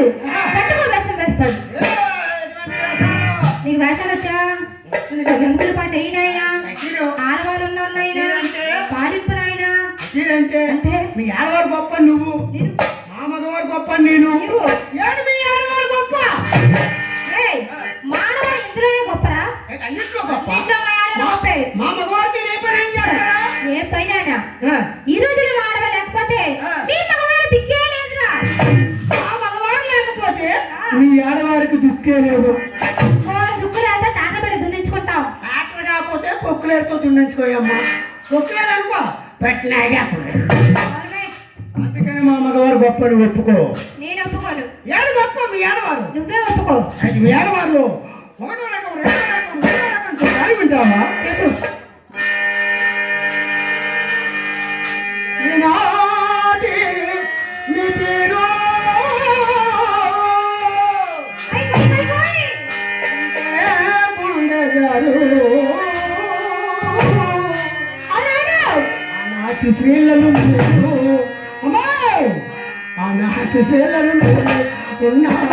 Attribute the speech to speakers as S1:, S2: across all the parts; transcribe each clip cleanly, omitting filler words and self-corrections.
S1: వేస్తాడు, గట్టుకులు వేషం వేస్తాడు. నీకు వేషాలు వచ్చా? ఎముకల పాట అయినాయన, ఆడవారు ఉన్నారు నాయన, పాడింపు నాయన.
S2: అంటే మీ ఆడవారు గొప్ప, నువ్వు మా మగవారు గొప్ప. నేను ఏడు మీ ఆడవారు గొప్ప.
S1: మానవారు ఇందులోనే గొప్పరా?
S2: అన్నిట్లో గొప్ప.
S1: మా
S2: మగవారికి ఏ పని ఏం చేస్తారా?
S1: ఏ పైన ఈ రోజున మానవ లేకపోతే నీ మగవారు దిక్కే లేదురా.
S2: మా మగవారు లేకపోతే మీ ఆడవారికి దుక్కే లేదు.
S1: దుక్కు లేక తాటబడి దున్నించుకుంటాం.
S2: డాక్టర్ కాకపోతే పొక్కులేరుతో దున్నించుకోయమ్మా. పొక్కులేరు అనుకో పెట్టినాగే. అందుకని మా మగవారు గొప్ప, నువ్వు ఒప్పుకో.
S1: నేను ఒప్పుకోను.
S2: ఏడు గొప్ప మీ ఆడవారు.
S1: నువ్వే ఒప్పుకో.
S2: అది మీ ఆడవారు ఒకటో రకం, రెండో రకం, మూడో రకం చూడాలి. వింటావా? ఈనాటి నీ తీరు పుండజారు ఆనాటి శ్రీలను మీరు, అమ్మాయి ఆనాటి శ్రీలను ఉన్నారు.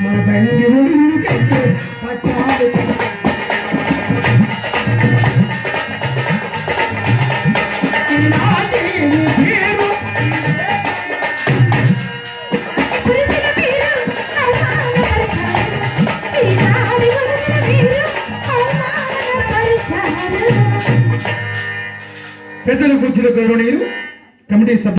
S2: మన బండి ఉడికైతే పట్టాలి. పెద్దలు కూర్చున్న గౌరవనీయులు కమిటీ సభ్యులు